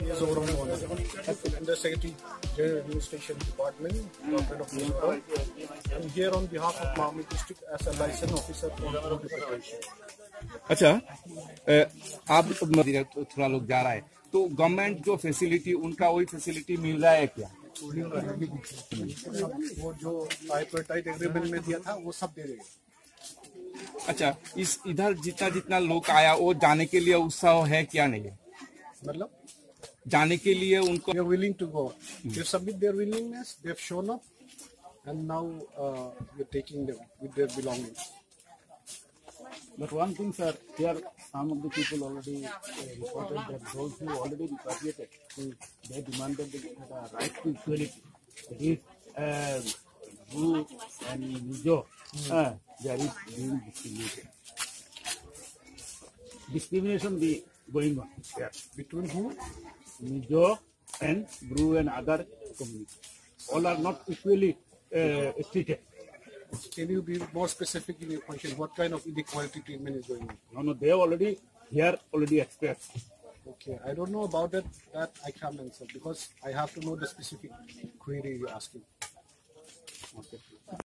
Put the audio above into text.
Yes, Overall Under Secretary General Administration Department, Government of Mizoram. I'm here on behalf of Mamit District as a license officer for food preparation. अच्छा, आप थोड़ा लोग जा रहा है तो गवर्नमेंट जो फैसिलिटी उनका वही फैसिलिटी मिल रहा है क्या? वो जो ट्राइपार्टाइट एग्रीमेंट में दिया था वो सब दे रहे हैं। अच्छा, इस इधर जितना लोग आया वो जाने के लिए उत्साह है क्या नहीं है? मतलब जाने के लिए उनको they are willing to go. They submit their willingness. They have shown up, and now we're taking them with their belongings. But one thing, sir, here some of the people already reported that those who already repatriated, they demanded the right to equality. That is, Bru and Mizo, there is being discriminated. Discrimination be going on here. Between who? Mizo and Bru and other communities. All are not equally treated. Can you be more specific in your question? What kind of inequality treatment is going on? No, they already expressed. Okay, I don't know about that. That I can't answer because I have to know the specific query you're asking. Okay.